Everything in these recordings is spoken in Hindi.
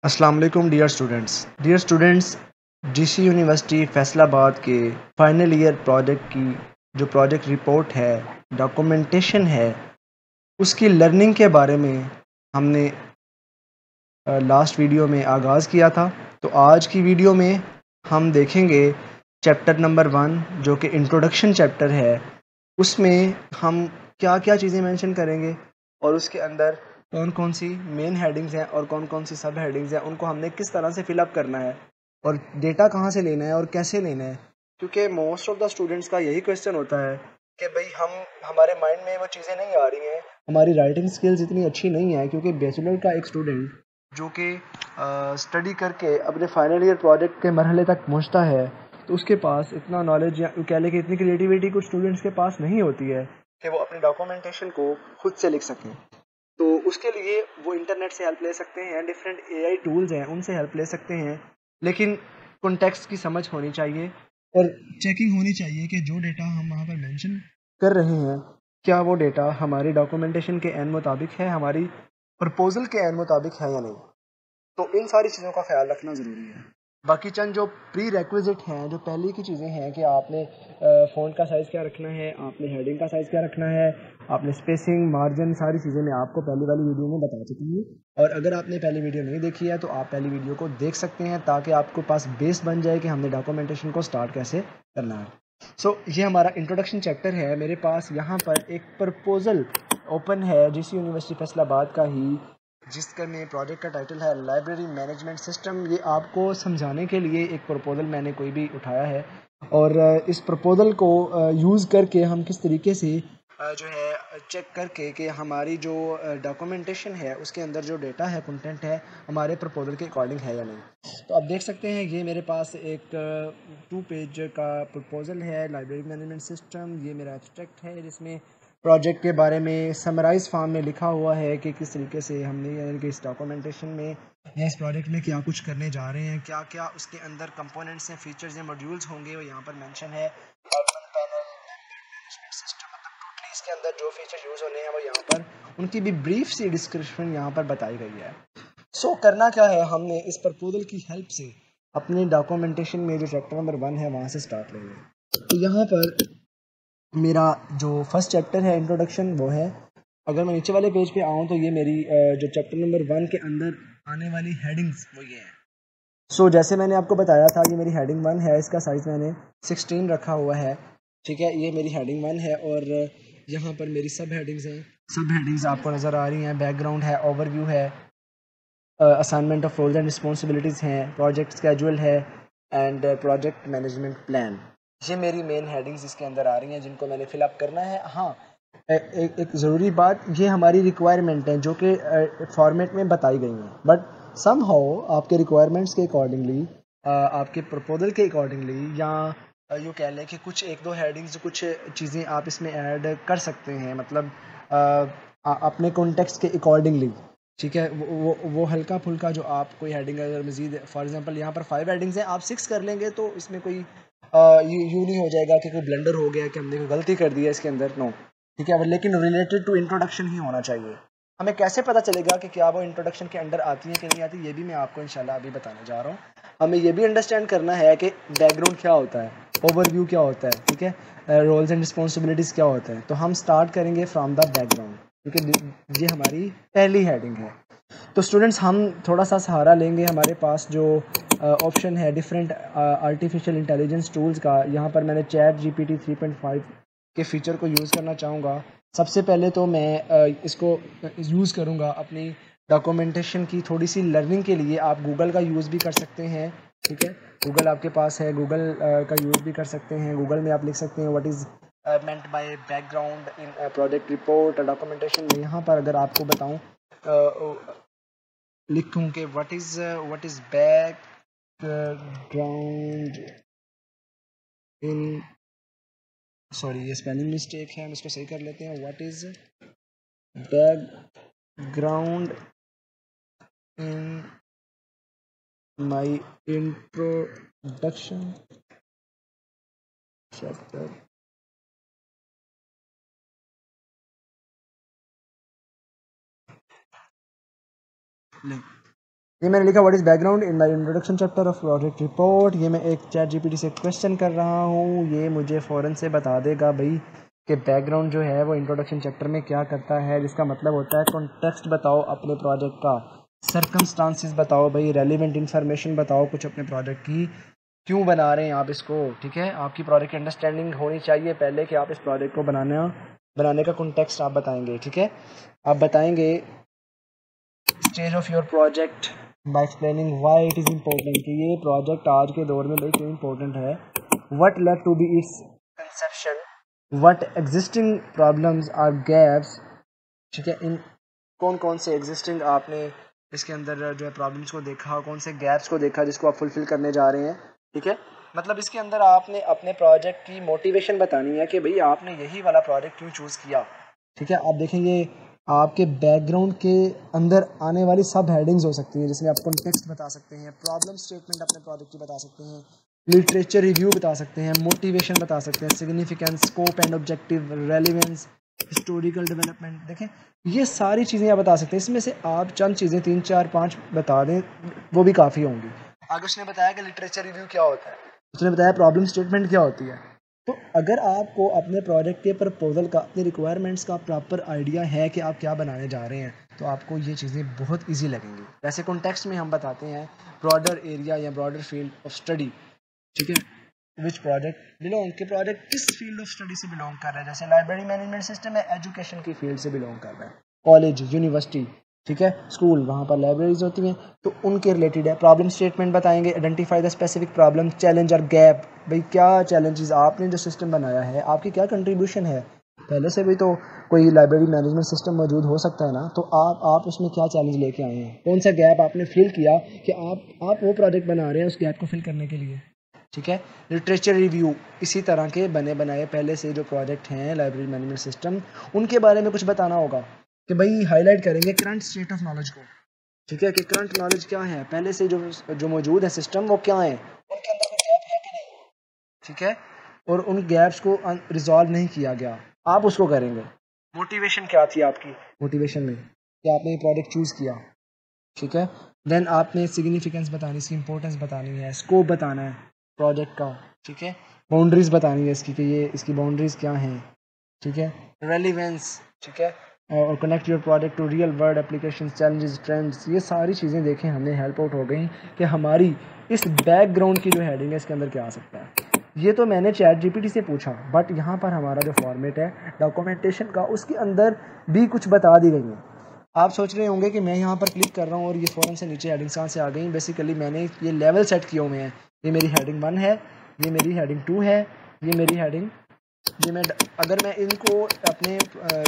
अस्सलाम वालेकुम dear students GC university Faisalabad के फाइनल ईयर प्रोजेक्ट की जो प्रोजेक्ट रिपोर्ट है, डॉक्यूमेंटेशन है, उसकी लर्निंग के बारे में हमने लास्ट वीडियो में आगाज़ किया था। तो आज की वीडियो में हम देखेंगे चैप्टर नंबर 1 जो कि इंट्रोडक्शन चैप्टर है। उसमें हम क्या क्या चीज़ें मेंशन करेंगे और उसके अंदर कौन कौन सी मेन हेडिंग्स हैं और कौन कौन सी सब हेडिंग्स हैं, उनको हमने किस तरह से फिलअप करना है और डेटा कहाँ से लेना है और कैसे लेना है। क्योंकि मोस्ट ऑफ द स्टूडेंट्स का यही क्वेश्चन होता है कि भाई हमारे माइंड में वो चीज़ें नहीं आ रही हैं, हमारी राइटिंग स्किल्स इतनी अच्छी नहीं है। क्योंकि बैचलर का एक स्टूडेंट जो कि स्टडी करके अपने फाइनल ईयर प्रोजेक्ट के मरहले तक पहुंचता है, तो उसके पास इतना नॉलेज या कह लें कि इतनी क्रिएटिविटी कुछ स्टूडेंट्स के पास नहीं होती है कि वो अपनी डॉक्यूमेंटेशन को खुद से लिख सकें। तो उसके लिए वो इंटरनेट से हेल्प ले सकते हैं, डिफरेंट एआई टूल्स हैं उनसे हेल्प ले सकते हैं, लेकिन कॉन्टेक्स्ट की समझ होनी चाहिए और चेकिंग होनी चाहिए कि जो डेटा हम वहाँ पर मेंशन कर रहे हैं क्या वो डेटा हमारी डॉक्यूमेंटेशन के एन मुताबिक है, हमारी प्रपोजल के एन मुताबिक है या नहीं। तो इन सारी चीज़ों का ख्याल रखना ज़रूरी है। बाकी चंद जो प्री रेक्विजिट हैं, जो पहले की चीज़ें हैं कि आपने फ़ॉन्ट का साइज़ क्या रखना है, आपने हेडिंग का साइज़ क्या रखना है, आपने स्पेसिंग, मार्जिन, सारी चीज़ें मैं आपको पहली वाली वीडियो में बता चुकी हूँ। और अगर आपने पहली वीडियो नहीं देखी है तो आप पहली वीडियो को देख सकते हैं ताकि आपके पास बेस बन जाए कि हमने डॉक्यूमेंटेशन को स्टार्ट कैसे करना है। ये हमारा इंट्रोडक्शन चैप्टर है। मेरे पास यहाँ पर एक प्रपोज़ल ओपन है जीसी यूनिवर्सिटी फैसलाबाद का ही, जिसका में प्रोजेक्ट का टाइटल है लाइब्रेरी मैनेजमेंट सिस्टम। ये आपको समझाने के लिए एक प्रपोजल मैंने कोई भी उठाया है और इस प्रपोजल को यूज़ करके हम किस तरीके से जो है चेक करके कि हमारी जो डॉक्यूमेंटेशन है उसके अंदर जो डेटा है, कंटेंट है, हमारे प्रपोजल के अकॉर्डिंग है या नहीं। तो आप देख सकते हैं ये मेरे पास एक 2 पेज का प्रपोजल है लाइब्रेरी मैनेजमेंट सिस्टम। ये मेरा एब्स्ट्रैक्ट है जिसमें प्रोजेक्ट के बारे में समराइज फॉर्म में लिखा हुआ है कि किस तरीके से हमने यानी कि इस डॉक्यूमेंटेशन में या इस प्रोजेक्ट में क्या कुछ करने जा रहे हैं, क्या क्या उसके अंदर कंपोनेंट्स हैं, फीचर्स हैं, मॉड्यूल्स होंगे, वो यहाँ पर मेंशन है। कार्बन पैनल, मैनेजमेंट सिस्टम, मतलब टोटली इसके अंदर जो फीचर यूज़ होने हैं वो यहाँ पर उनकी भी ब्रीफ सी डिस्क्रिप्शन यहाँ पर बताई गई है। करना क्या है, हमने इस प्रपोजल की हेल्प से अपने डॉक्यूमेंटेशन में जो चैप्टर नंबर 1 है वहाँ से स्टार्ट लेंगे। तो यहाँ पर मेरा जो फर्स्ट चैप्टर है इंट्रोडक्शन वो है। अगर मैं नीचे वाले पेज पे आऊँ तो ये मेरी जो चैप्टर नंबर 1 के अंदर आने वाली हेडिंग्स वो ये है। जैसे मैंने आपको बताया था ये मेरी हेडिंग 1 है, इसका साइज़ मैंने 16 रखा हुआ है। ठीक है, ये मेरी हेडिंग 1 है और यहाँ पर मेरी सब हेडिंग्स हैं। सब हेडिंग्स आपको नज़र आ रही हैं। बैकग्राउंड है, ओवरव्यू है, assignment of roles and responsibilities हैं, प्रोजेक्ट स्केड्यूल है एंड प्रोजेक्ट मैनेजमेंट प्लान। ये मेरी मेन हेडिंग्स इसके अंदर आ रही हैं जिनको मैंने फिलअप करना है। हाँ, एक ज़रूरी बात, ये हमारी रिक्वायरमेंट है जो कि फॉर्मेट में बताई गई हैं, बट समहाउ आपके रिक्वायरमेंट्स के अकॉर्डिंगली, आपके प्रपोजल के अकॉर्डिंगली या यूँ कह लें कि कुछ एक दो हेडिंग्स, कुछ चीज़ें आप इसमें ऐड कर सकते हैं, मतलब अपने कॉन्टेक्स्ट के अकॉर्डिंगली। ठीक है, वो हल्का फुल्का जो आप कोई हेडिंग अगर मज़ीद, फॉर एग्जांपल यहाँ पर 5 हेडिंग्स हैं, आप 6 कर लेंगे तो इसमें कोई यूँ नहीं हो जाएगा कि कोई ब्लंडर हो गया कि हमने कोई गलती कर दी है इसके अंदर। नो, ठीक है, लेकिन रिलेटेड टू इंट्रोडक्शन ही होना चाहिए। हमें कैसे पता चलेगा कि क्या वो इंट्रोडक्शन के अंडर आती है कि नहीं आती, ये भी मैं आपको इंशाल्लाह अभी बताने जा रहा हूँ। हमें ये भी अंडरस्टैंड करना है कि बैकग्राउंड क्या होता है, ओवरव्यू क्या होता है, ठीक है, रोल्स एंड रिस्पॉन्सिबिलिटीज़ क्या होते हैं। तो हम स्टार्ट करेंगे फ्रॉम द बैकग्राउंड क्योंकि ये हमारी पहली हेडिंग है। तो स्टूडेंट्स हम थोड़ा सा सहारा लेंगे, हमारे पास जो ऑप्शन है डिफरेंट आर्टिफिशियल इंटेलिजेंस टूल्स का। यहाँ पर मैंने चैट जीपीटी 3.5 के फीचर को यूज़ करना चाहूँगा। सबसे पहले तो मैं इसको यूज़ करूँगा अपनी डॉक्यूमेंटेशन की थोड़ी सी लर्निंग के लिए। आप गूगल का यूज़ भी कर सकते हैं, ठीक है, गूगल आपके पास है, गूगल का यूज़ भी कर सकते हैं। गूगल में आप लिख सकते हैं what is meant by background in project report documentation में। यहाँ पर अगर आपको बताऊँ, लिखूं कि what is background in, sorry ये स्पेलिंग मिस्टेक है, हम इसको सही कर लेते हैं। What is background in my introduction chapter. ये मैंने लिखा what is background in the introduction chapter of project report. ये मैं एक चैट जीपीटी से क्वेश्चन कर रहा हूँ, ये मुझे फ़ौरन से बता देगा भाई कि बैकग्राउंड जो है वो इंट्रोडक्शन चैप्टर में क्या करता है, जिसका मतलब होता है कॉन्टेक्स्ट बताओ अपने प्रोजेक्ट का, सर्कमस्टांसिस बताओ भाई, रेलिवेंट इन्फॉर्मेशन बताओ कुछ अपने प्रोजेक्ट की, क्यों बना रहे हैं आप इसको। ठीक है, आपकी प्रोजेक्ट की अंडरस्टैंडिंग होनी चाहिए पहले कि आप इस प्रोजेक्ट को बनाने का कॉन्टेक्स्ट आप बताएंगे। ठीक है, आप बताएंगे stage of your project by explaining why it is important, कि ये प्रोजेक्ट आज के दौर में भाई क्यों इम्पोर्टेंट है, what led to be its conception, what existing problems are gaps. ठीक है, इन कौन कौन से एग्जिस्टिंग आपने इसके अंदर जो है प्रॉब्लम्स को देखा, कौन से गैप्स को देखा जिसको आप फुलफिल करने जा रहे हैं। ठीक है, मतलब इसके अंदर आपने अपने प्रोजेक्ट की मोटिवेशन बतानी है कि भाई आपने यही वाला प्रोजेक्ट क्यों चूज़ किया। ठीक है, आप देखेंगे आपके बैकग्राउंड के अंदर आने वाली सब हेडिंग्स हो सकती हैं, जिसमें आप कॉन्टेक्स्ट बता सकते हैं, प्रॉब्लम स्टेटमेंट अपने प्रोजेक्ट की बता सकते हैं, लिटरेचर रिव्यू बता सकते हैं, मोटिवेशन बता सकते हैं, significance, scope and objective, relevance, historical development. देखें ये सारी चीज़ें आप बता सकते हैं, इसमें से आप चंद चीज़ें 3 4 5 बता दें वो भी काफ़ी होंगी। आगे उसने बताया कि लिटरेचर रिव्यू क्या होता है, उसने बताया प्रॉब्लम स्टेटमेंट क्या होती है। तो अगर आपको अपने प्रोजेक्ट के प्रपोजल का, अपने रिक्वायरमेंट्स का प्रॉपर आइडिया है कि आप क्या बनाने जा रहे हैं, तो आपको ये चीज़ें बहुत इजी लगेंगी। वैसे कॉन्टेक्स्ट में हम बताते हैं ब्रॉडर एरिया या ब्रॉडर फील्ड ऑफ स्टडी। ठीक है, विच प्रोजेक्ट बिलोंग, के प्रोजेक्ट किस फील्ड ऑफ स्टडी से बिलोंग कर रहा है, जैसे लाइब्रेरी मैनेजमेंट सिस्टम है, एजुकेशन की फील्ड से बिलोंग कर रहा है, कॉलेज, यूनिवर्सिटी, ठीक है, स्कूल, वहाँ पर लाइब्रेरीज होती हैं तो उनके रिलेटेड है। प्रॉब्लम स्टेटमेंट बताएंगे, identify the specific problem, challenge और गैप, भाई क्या चैलेंजेस, आपने जो सिस्टम बनाया है आपकी क्या कंट्रीब्यूशन है, पहले से भी तो कोई लाइब्रेरी मैनेजमेंट सिस्टम मौजूद हो सकता है ना, तो आप उसमें क्या चैलेंज लेके आए हैं, कौन सा गैप आपने फिल किया कि आप वो प्रोजेक्ट बना रहे हैं उस गैप को फिल करने के लिए। ठीक है, लिटरेचर रिव्यू, इसी तरह के बने बनाए पहले से जो प्रोजेक्ट हैं लाइब्रेरी मैनेजमेंट सिस्टम, उनके बारे में कुछ बताना होगा कि भाई हाईलाइट करेंगे करंट स्टेट ऑफ नॉलेज को। ठीक है, कि करंट नॉलेज क्या है, पहले से जो मौजूद है सिस्टम वो क्या है, उनके अंदर कोई गैप है कि नहीं। ठीक है, और उन गैप्स को रिजॉल्व नहीं किया गया, आप उसको करेंगे। मोटिवेशन क्या थी आपकी, मोटिवेशन में कि आपने ये प्रोजेक्ट चूज़ किया। ठीक है, देन आपने सिग्निफिकेंस बतानी, इसकी इंपॉर्टेंस बतानी है, स्कोप बताना है प्रोजेक्ट का। ठीक है, बाउंड्रीज बतानी है इसकी कि ये इसकी बाउंड्रीज क्या हैं। ठीक है, रेलिवेंस, ठीक है, और connect your project to real world application, challenges, trends, ये सारी चीज़ें देखें हमने हेल्प आउट हो गई कि हमारी इस बैकग्राउंड की जो हेडिंग है इसके अंदर क्या आ सकता है। ये तो मैंने चैट जीपीटी से पूछा, बट यहाँ पर हमारा जो फॉर्मेट है डॉक्यूमेंटेशन का उसके अंदर भी कुछ बता दी गई है। आप सोच रहे होंगे कि मैं यहाँ पर क्लिक कर रहा हूँ और ये फ़ौरन से नीचे हेडिंग्स कहाँ से आ गई। बेसिकली मैंने ये लेवल सेट किए हुए हैं, ये मेरी हेडिंग 1 है, ये मेरी हेडिंग 2 है, ये मेरी हेडिंग, ये मैं अगर मैं इनको अपने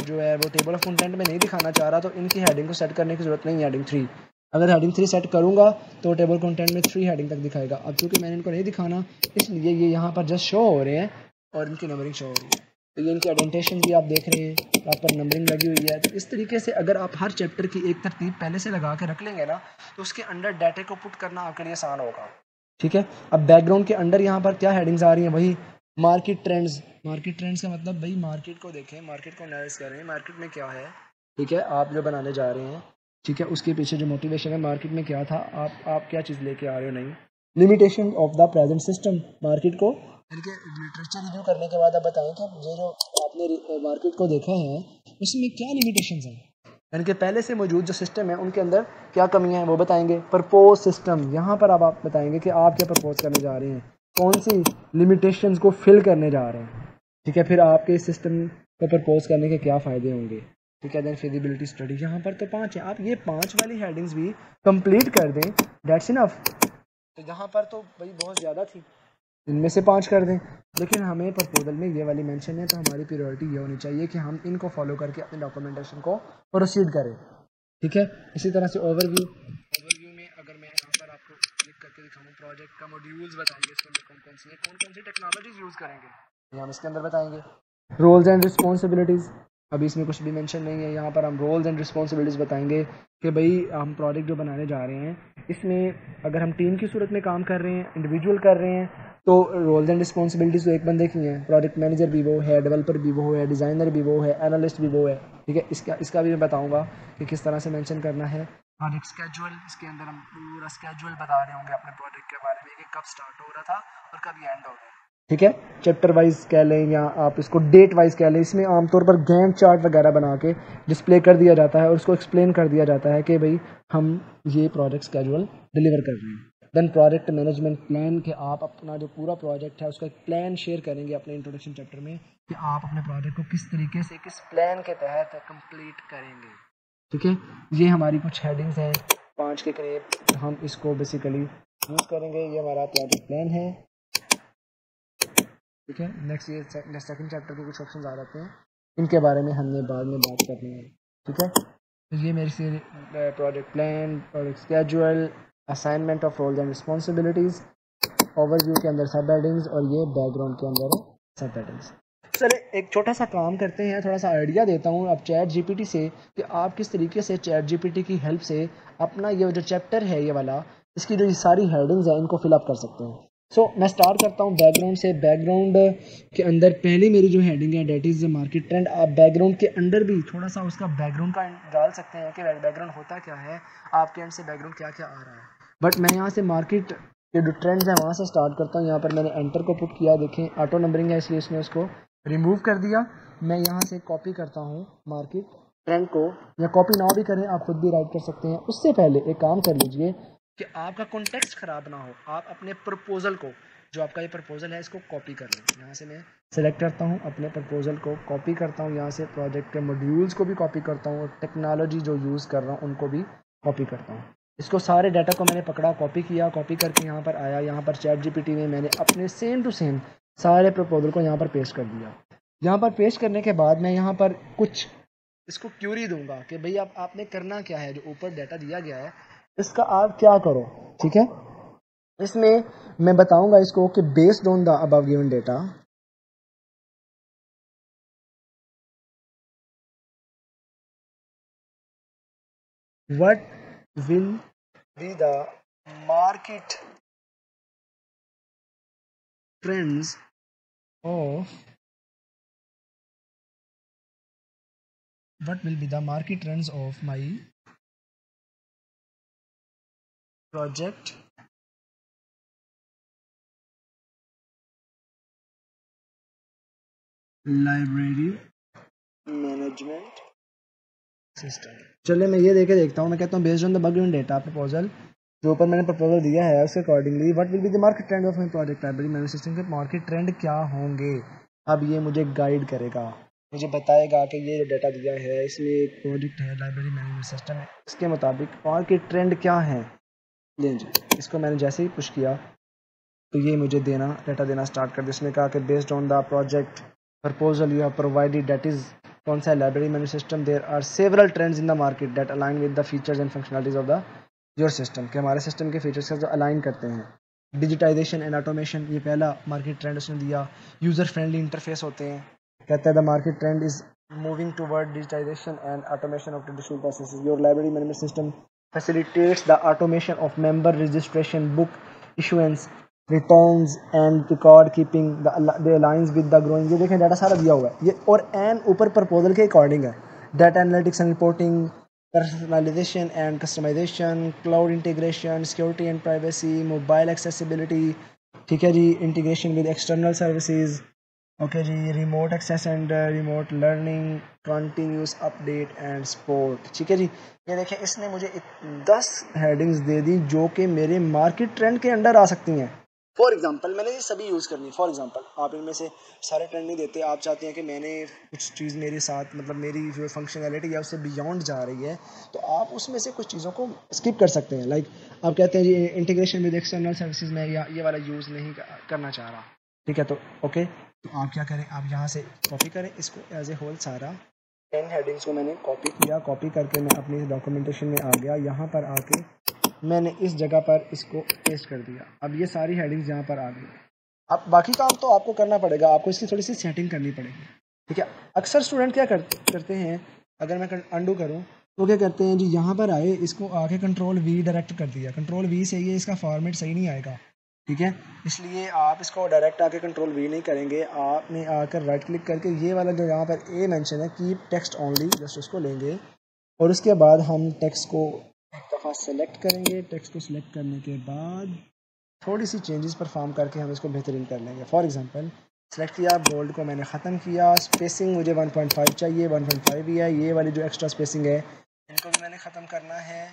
जो है वो टेबल ऑफ कंटेंट में नहीं दिखाना चाह रहा तो इनकी हेडिंग को सेट करने की ज़रूरत नहीं है। हेडिंग 3, अगर हेडिंग 3 सेट करूँगा तो टेबल कंटेंट में 3 हेडिंग तक दिखाएगा। अब चूँकि मैंने इनको नहीं दिखाना इसलिए ये यहाँ पर जस्ट शो हो रहे हैं और इनकी नंबरिंग शो हो रही है। तो ये इनके एडेंटेशन भी आप देख रहे हैं, प्रॉपर नंबरिंग लगी हुई है। तो इस तरीके से अगर आप हर चैप्टर की एक तरतीब पहले से लगा के रख लेंगे ना तो उसके अंदर डाटे को पुट करना आपके लिए आसान होगा। ठीक है, अब बैकग्राउंड के अंदर यहाँ पर क्या हेडिंग्स आ रही हैं, वही मार्केट ट्रेंड्स। मार्केट ट्रेंड्स का मतलब भाई मार्केट को देखें, मार्केट को एनालाइज करें, मार्केट में क्या है। ठीक है, आप जो बनाने जा रहे हैं, ठीक है, उसके पीछे जो मोटिवेशन है, मार्केट में क्या था, आप क्या चीज़ लेके आ रहे हो नहीं। Limitation of the present system, market को इनके लिटरेचर रिव्यू करने के बाद आप बताएं कि ये जो आपने मार्केट को देखा है उसमें क्या लिमिटेशंस हैं, यानी कि पहले से मौजूद जो सिस्टम है उनके अंदर क्या कमियां हैं वो बताएंगे। प्रपोज सिस्टम, यहाँ पर अब आप बताएंगे कि आप क्या प्रपोज करने जा रहे हैं, कौन सी लिमिटेशंस को फिल करने जा रहे हैं। ठीक है, फिर आपके इस सिस्टम को प्रपोज करने के क्या फ़ायदे होंगे। ठीक है, देन फिजिबिलिटी स्टडी, यहाँ पर तो 5 है, आप ये 5 वाली हेडिंग्स भी कंप्लीट कर दें, दैट्स इनफ। तो यहाँ पर तो भाई बहुत ज़्यादा थी, इनमें से 5 कर दें, लेकिन हमें प्रपोजल में ये वाली मेंशन है तो हमारी प्रायोरिटी ये होनी चाहिए कि हम इनको फॉलो करके अपने डॉक्यूमेंटेशन को प्रोसीड करें। ठीक है, इसी तरह से ओवरव्यू में अगर मैं यहाँ पर आपको क्लिक करके दिखाऊँ, प्रोजेक्ट का मॉड्यूल्स बताएंगे, इसके अंदर कौन कौन सी टेक्नोलॉजीज यूज़ करेंगे ये हम इसके अंदर बताएंगे। रोल्स एंड रिस्पॉन्सिबिलिटीज़, अभी इसमें कुछ भी मेंशन नहीं है, यहाँ पर हम रोल्स एंड रिस्पॉन्सिबिलिटीज़ बताएंगे कि भाई हम प्रोजेक्ट जो बनाने जा रहे हैं इसमें अगर हम टीम की सूरत में काम कर रहे हैं, इंडिविजुअल कर रहे हैं, तो रोल्स एंड रिस्पॉन्सिबिलिटीज़ तो एक बंदे की हैं, प्रोजेक्ट मैनेजर भी वो है, डेवलपर भी वो है, डिज़ाइनर भी वो है, एनालिस्ट भी वो है। ठीक है, इसका भी मैं बताऊंगा कि किस तरह से मेंशन करना है। प्रोजेक्ट स्केड्यूल, इसके अंदर हम पूरा स्केड्यूल बता रहे होंगे अपने प्रोजेक्ट के बारे में कि कब स्टार्ट हो रहा था और कब ये एंड हो गया। ठीक है, चैप्टर वाइज कह लें या आप इसको डेट वाइज कह लें। इसमें आमतौर पर गैंट चार्ट वगैरह बना के डिस्प्ले कर दिया जाता है और उसको एक्सप्लेन कर दिया जाता है कि भाई हम ये प्रोजेक्ट स्केड्यूल डिलीवर कर रहे हैं। देन प्रोजेक्ट मैनेजमेंट प्लान, कि आप अपना जो पूरा प्रोजेक्ट है उसका एक प्लान शेयर करेंगे अपने इंट्रोडक्शन चैप्टर में कि आप अपने प्रोजेक्ट को किस तरीके से किस प्लान के तहत कंप्लीट करेंगे। ठीक है, ये हमारी कुछ हेडिंग्स हैं 5 के करीब, हम इसको बेसिकली यूज़ करेंगे। ये हमारा प्रोजेक्ट प्लान है। ठीक है, नेक्स्ट ये सेकंड चैप्टर के कुछ ऑप्शंस आ जाते हैं, इनके बारे में हमने बाद में बात करनी है। ठीक है, तो ये मेरी से project plan, project schedule, assignment of roles and responsibilities, overview के अंदर सब हेडिंग्स और ये बैकग्राउंड के अंदर सब हेडिंग्स। चलिए एक छोटा सा काम करते हैं, थोड़ा सा आइडिया देता हूँ अब चैट जीपीटी से कि आप किस तरीके से चैट जीपीटी की हेल्प से अपना ये जो चैप्टर है ये वाला, इसकी जो ये सारी हेडिंग्स हैं इनको फिलअप कर सकते हैं। सो मैं स्टार्ट करता हूँ बैकग्राउंड से। बैकग्राउंड के अंदर पहली मेरी जो हेडिंग है डेट इज़ मार्केट ट्रेंड। आप बैकग्राउंड के अंदर भी थोड़ा सा उसका बैकग्राउंड का डाल सकते हैं कि बैकग्राउंड होता क्या है, आपके एंड से बैकग्राउंड क्या क्या आ रहा है। बट मैं यहाँ से मार्केट के जो ट्रेंड्स हैं वहाँ से स्टार्ट करता हूँ। यहाँ पर मैंने एंटर को पुट किया, देखें ऑटो नंबरिंग है इसलिए इसने उसको रिमूव कर दिया। मैं यहाँ से कॉपी करता हूँ मार्केट ट्रेंड को, या कॉपी ना भी करें आप खुद भी राइट कर सकते हैं। उससे पहले एक काम कर लीजिए कि आपका कॉन्टेक्स्ट ख़राब ना हो, आप अपने प्रपोजल को, जो आपका ये प्रपोजल है इसको कॉपी कर लें। यहाँ से मैं सेलेक्ट करता हूँ, अपने प्रपोजल को कॉपी करता हूँ, यहाँ से प्रोजेक्ट के मॉड्यूल्स को भी कॉपी करता हूँ और टेक्नोलॉजी जो यूज़ कर रहा हूँ उनको भी कॉपी करता हूँ। इसको सारे डाटा को मैंने पकड़ा, कॉपी किया, कॉपी करके यहाँ पर आया, यहाँ पर चैट जीपीटी में मैंने अपने सेम टू सेम सारे प्रपोजल को यहाँ पर पेस्ट कर दिया। यहाँ पर पेस्ट करने के बाद मैं यहाँ पर कुछ इसको क्यूरी दूंगा कि भाई आप आपने करना क्या है, जो ऊपर डाटा दिया गया है इसका आप क्या करो। ठीक है, इसमें मैं बताऊंगा इसको कि based on the above given data what will be the market trends of what will be the market trends of my project library management system। चलिए मैं ये देके देखता हूँ, मैं कहता हूँ based on the background data proposal, जो ऊपर मैंने प्रपोजल दिया है उसके accordingly what will be the market trend of my project library management system के मार्केट ट्रेंड क्या होंगे। अब ये मुझे गाइड करेगा, मुझे बताएगा कि ये डाटा दिया है, इसमें एक प्रोजेक्ट है लाइब्रेरी मैनेजमेंट सिस्टम है, इसके मुताबिक मार्केट ट्रेंड क्या है। ले जी, इसको मैंने जैसे ही पुश किया तो ये मुझे डाटा देना स्टार्ट कर दिया। इसने कहा कि based on the project proposal you have provided, that is कौन सा है, library management system, there are several trends in the market that align with the features and functionalities of the your system, के हमारे सिस्टम के फीचर्स जो अलाइन करते हैं। डिजिटाइजेशन एंड ऑटोमेशन, ये पहला मार्केट ट्रेंड उसने दिया। यूज़र फ्रेंडली इंटरफेस होते हैं, कहता है the market trend is moving toward digitization and automation of traditional processes, your library management system facilitates the automation of member registration, book issuance, returns and record keeping, the aligns with the growing। ये देखें डाटा सारा दिया हुआ है ये, और एन ऊपर प्रपोजल के अकॉर्डिंग है। Data analytics and reporting, personalization and customization, cloud integration, security and privacy, mobile accessibility। ठीक है जी, integration with external services, okay जी, remote access and remote learning, continuous update and support. ठीक है जी, ये देखें इसने मुझे 10 हेडिंग्स दे दी जो कि मेरे मार्केट ट्रेंड के अंडर आ सकती हैं। फॉर एग्जांपल मैंने ये सभी यूज़ करनी है। फॉर एग्जांपल आप इनमें से सारे ट्रेंड नहीं देते, आप चाहते हैं कि मैंने कुछ चीज़ मेरे साथ, मतलब मेरी जो फंक्शनैलिटी है उससे बियॉन्ड जा रही है, तो आप उसमें से कुछ चीज़ों को स्किप कर सकते हैं। लाइक आप कहते हैं जी इंटीग्रेशन विद एक्सटर्नल सर्विसेज में या ये वाला यूज़ नहीं करना चाह रहा। ठीक है, तो ओके, तो आप क्या करें, आप यहाँ से कॉपी करें इसको एज ए होल, सारा 10 हेडिंग्स को मैंने कॉपी किया। कॉपी करके मैं अपनी डॉक्यूमेंटेशन में आ गया, यहाँ पर आके मैंने इस जगह पर इसको पेस्ट कर दिया। अब ये सारी हेडिंग्स यहाँ पर आ गई। अब बाकी काम तो आपको करना पड़ेगा, आपको इसकी थोड़ी सी सेटिंग करनी पड़ेगी। ठीक है, अक्सर स्टूडेंट क्या करते हैं, अगर मैं अंडू करूँ तो क्या करते हैं जी, यहाँ पर आए, इसको आके कंट्रोल वी डायरेक्ट कर दिया। कंट्रोल वी से ये इसका फॉर्मेट सही नहीं आएगा। ठीक है, इसलिए आप इसको डायरेक्ट आके कंट्रोल वी नहीं करेंगे, आपने आकर राइट क्लिक करके ये वाला जो यहाँ पर ए मेंशन है कीप टेक्स्ट ओनली, जस्ट उसको लेंगे और उसके बाद हम टेक्स्ट को एक दफ़ा सेलेक्ट करेंगे, टेक्स्ट को सिलेक्ट करने के बाद थोड़ी सी चेंजेस परफॉर्म करके हम इसको बेहतरीन कर लेंगे। फॉर एग्जांपल सेलेक्ट किया, बोल्ड को मैंने ख़त्म किया, स्पेसिंग मुझे 1.5 चाहिए, 1.5 ही है। ये वाली जो एक्स्ट्रा स्पेसिंग है इनको भी मैंने ख़त्म करना है,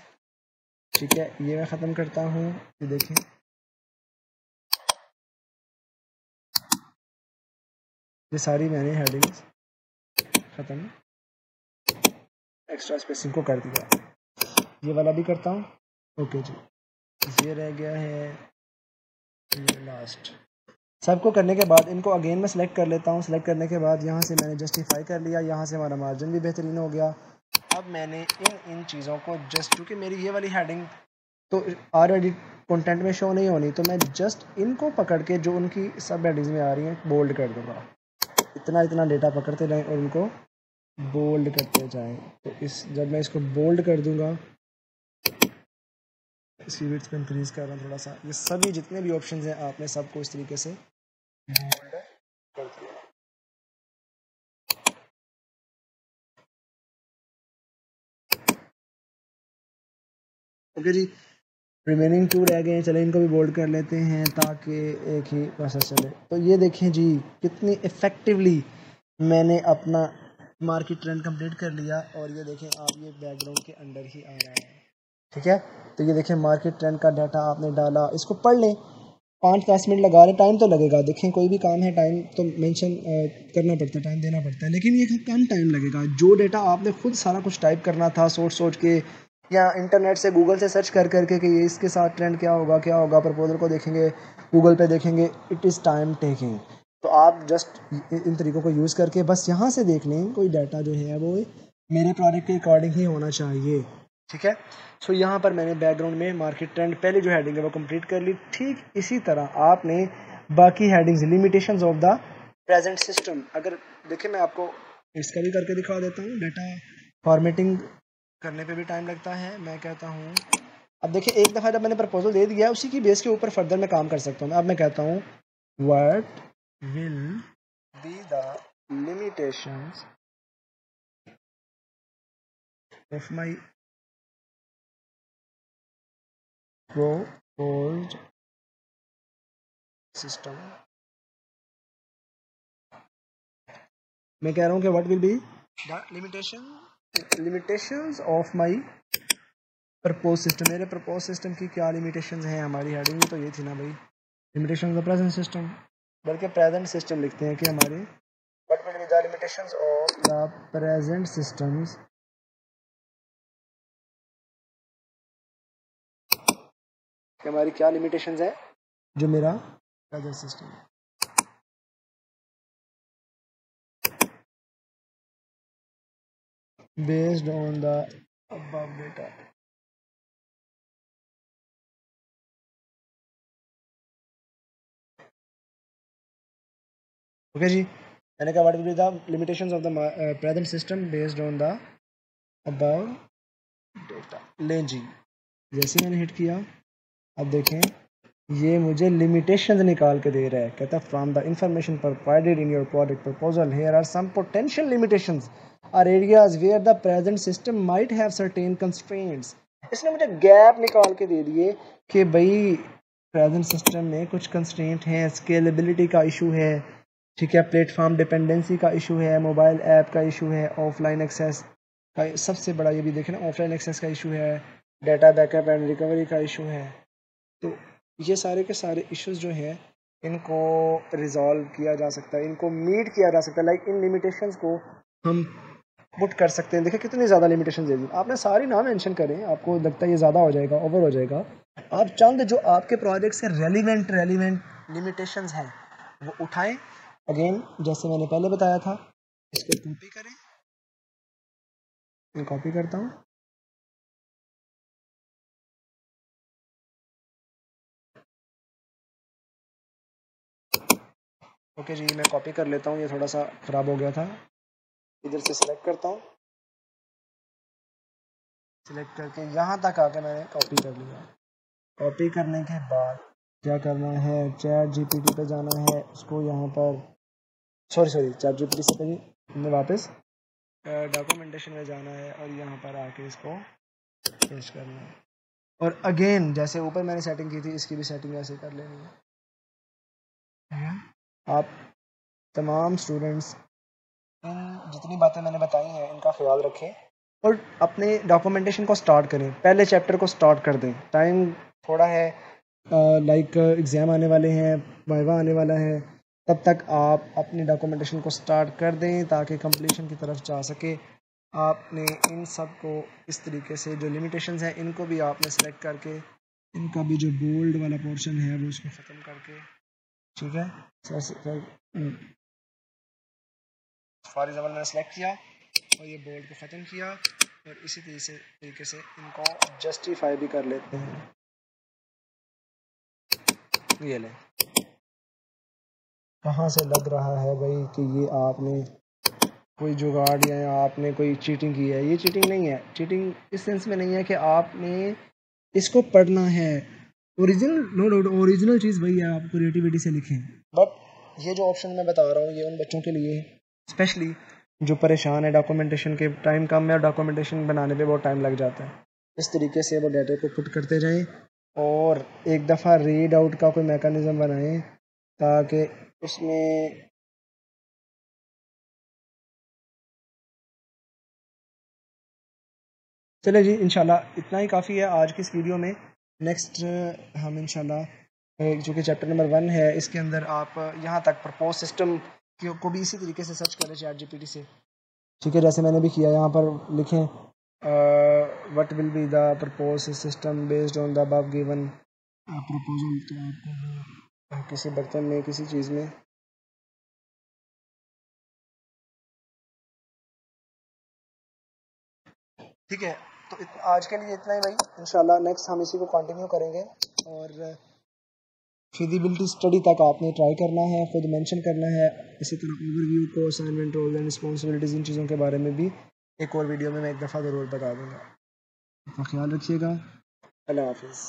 ठीक है। ये मैं ख़त्म करता हूँ, ये देखें ये सारी मैंने हेडिंग्स ख़त्म, एक्स्ट्रा स्पेसिंग को कर दिया। ये वाला भी करता हूँ, ओके जी। ये रह गया है ये लास्ट। सबको करने के बाद इनको अगेन मैं सिलेक्ट कर लेता हूँ। सिलेक्ट करने के बाद यहाँ से मैंने जस्टिफाई कर लिया, यहाँ से हमारा मार्जिन भी बेहतरीन हो गया। अब मैंने इन चीज़ों को जस्ट, क्योंकि मेरी ये वाली हेडिंग तो ऑलरेडी कंटेंट में शो नहीं होनी, तो मैं जस्ट इनको पकड़ के जो उनकी सब हेडिंग्स में आ रही हैं बोल्ड कर दूँगा। इतना इतना डेटा पकड़ते जाएँ और उनको बोल्ड करते जाएँ। तो जब मैं इसको बोल्ड कर दूँगा, इसकी विड्थ को इंक्रीज़ कर रहा हूँ थोड़ा सा। ये सभी जितने भी ऑप्शन हैं आपने सबको इस तरीके से बोल्ड कर दिया। ओके जी, रिमेनिंग 2 रह गए हैं, चले इनको भी बोल्ड कर लेते हैं ताकि एक ही प्रोसेस चले। तो ये देखें जी कितनी इफ़ेक्टिवली मैंने अपना मार्केट ट्रेंड कंप्लीट कर लिया। और ये देखें आप, ये बैकग्राउंड के अंदर ही आ रहा है, ठीक है। तो ये देखें मार्केट ट्रेंड का डाटा आपने डाला, इसको पढ़ लें, 5-10 मिनट लगा रहे, टाइम तो लगेगा। देखें कोई भी काम है टाइम तो मेंशन करना पड़ता है, टाइम देना पड़ता है, लेकिन ये कम टाइम लगेगा। जो डेटा आपने खुद सारा कुछ टाइप करना था सोच के, या इंटरनेट से गूगल से सर्च कर करके कि ये इसके साथ ट्रेंड क्या होगा, प्रपोजल को देखेंगे, गूगल पे देखेंगे, इट इज़ टाइम टेकिंग। तो आप जस्ट इन तरीक़ों को यूज़ करके बस यहाँ से देख लें, कोई डाटा जो है वो मेरे प्रोडक्ट के अकॉर्डिंग ही होना चाहिए, ठीक है। सो यहाँ पर मैंने बैकग्राउंड में मार्केट ट्रेंड पहले जो हेडिंग है वो कंप्लीट कर ली। ठीक इसी तरह आपने बाकी headings, limitations of the present system, अगर देखें मैं आपको इसका भी करके दिखा देता हूँ। डाटा फॉर्मेटिंग करने पे भी टाइम लगता है। मैं कहता हूँ, अब देखिए एक दफ़ा जब मैंने प्रपोजल दे दिया उसी की बेस के ऊपर फर्दर मैं काम कर सकता हूँ। अब मैं कहता हूँ what will be the limitations of my proposed system। मैं कह रहा हूँ कि what will be the limitations of my propose system. मेरे प्रपोज सिस्टम की क्या लिमिटेशंस हैं। हमारी हेडिंग में तो ये थी ना भाई, limitation of the present system, बल्कि प्रेजेंट सिस्टम लिखते हैं कि हमारे what will be the limitations of the present systems, कि हमारी क्या लिमिटेशंस है जो मेरा प्रेजेंट सिस्टम है। based on the above data। Okay जी, मैंने कहा what will be the limitations of the present system based on the above data. लें जी, जैसे मैंने हिट किया, अब देखें ये मुझे लिमिटेशंस निकाल के दे रहा है। कहता है from the information provided in your product proposal here are some potential limitations are areas where the present system might have certain constraints. इसने मुझे गैप निकाल के दे दिए कि भाई प्रेजेंट सिस्टम में कुछ कंस्ट्रेंट हैं, स्केलेबिलिटी का इशू है, ठीक है, प्लेटफॉर्म डिपेंडेंसी का इशू है, मोबाइल ऐप का इशू है, ऑफलाइन एक्सेस का सबसे बड़ा ये भी देखें ना, ऑफलाइन एक्सेस का इशू है, डाटा बैकअप एंड रिकवरी का इशू है। तो ये सारे के सारे इश्यूज जो हैं इनको रिजॉल्व किया जा सकता है, इनको मीट किया जा सकता है। लाइक इन लिमिटेशंस को हम पुट कर सकते हैं। देखिए कितनी ज़्यादा लिमिटेशन दे दी आपने, सारी ना मेंशन करें, आपको लगता है ये ज़्यादा हो जाएगा, ओवर हो जाएगा। आप चंद जो आपके प्रोजेक्ट से रेलिवेंट लिमिटेशंस हैं वो उठाएं। अगेन जैसे मैंने पहले बताया था, इसको कॉपी करें, मैं कॉपी करता हूँ, ओके जी, मैं कॉपी कर लेता हूँ, ये थोड़ा सा ख़राब हो गया था। इधर से सिलेक्ट करता हूँ, सिलेक्ट करके यहाँ तक आके मैंने कॉपी कर लिया। कॉपी करने के बाद क्या करना है, चैट जीपीटी पे जाना है, उसको यहाँ पर सॉरी चैट जीपीटी से पहले वापस डॉक्यूमेंटेशन में जाना है और यहाँ पर आके इसको पेश करना है। और अगेन जैसे ऊपर मैंने सेटिंग की थी, इसकी भी सेटिंग ऐसे कर लेनी है। आप तमाम स्टूडेंट्स इन जितनी बातें मैंने बताई हैं इनका ख्याल रखें और अपने डॉक्यूमेंटेशन को स्टार्ट करें। पहले चैप्टर को स्टार्ट कर दें, टाइम थोड़ा है, लाइक एग्ज़ाम आने वाले हैं, वाइवा आने वाला है, तब तक आप अपनी डॉक्यूमेंटेशन को स्टार्ट कर दें ताकि कंप्लीशन की तरफ जा सके। आपने इन सब को इस तरीके से जो लिमिटेशंस हैं इनको भी आपने सेलेक्ट करके, इनका भी जो बोल्ड वाला पोर्शन है वो उसको ख़त्म करके, ठीक है। फॉर एग्जाम्पल मैंने सेलेक्ट किया और ये बोल्ड को ख़त्म किया और इसी तरीके से इनको जस्टिफाई भी कर लेते हैं। ये लें, कहाँ से लग रहा है भाई कि ये आपने कोई जुगाड़ या आपने कोई चीटिंग की है? ये चीटिंग नहीं है। चीटिंग इस सेंस में नहीं है कि आपने इसको पढ़ना है, ओरिजिनल नो डाउट ओरिजिनल चीज़ वही है, आप क्रिएटिविटी से लिखें। बट ये जो ऑप्शन मैं बता रहा हूँ ये उन बच्चों के लिए स्पेशली जो परेशान है, डॉक्यूमेंटेशन के टाइम कम है और डॉक्यूमेंटेशन बनाने पे बहुत टाइम लग जाता है। इस तरीके से वो डाटा को पुट करते जाएं और एक दफ़ा रीड आउट का कोई मैकेनिज़्म बनाएं ताकि उसमें चले जी। इंशाल्लाह इतना ही काफ़ी है आज की इस वीडियो में। नेक्स्ट हम इंशाल्लाह जो कि चैप्टर नंबर 1 है इसके अंदर आप यहाँ तक प्रपोज सिस्टम को भी इसी तरीके से सर्च करें ChatGPT से, ठीक है, जैसे मैंने भी किया। यहाँ पर लिखें what will be the propose system based on the above given proposal. तो आपको किसी बर्तन में किसी चीज़ में ठीक है। तो आज के लिए इतना ही भाई, इंशाल्लाह नेक्स्ट हम इसी को कंटिन्यू करेंगे और फिजिबिलिटी स्टडी तक आपने ट्राई करना है, खुद मेंशन करना है। इसी तरह ओवरव्यू को, असाइनमेंट, रोल एंड रिस्पॉन्सिबिलिटीज़, इन चीज़ों के बारे में भी एक और वीडियो में मैं एक दफ़ा ज़रूर बता दूँगा। अपना ख्याल रखिएगा। अल्लाह हाफिज़।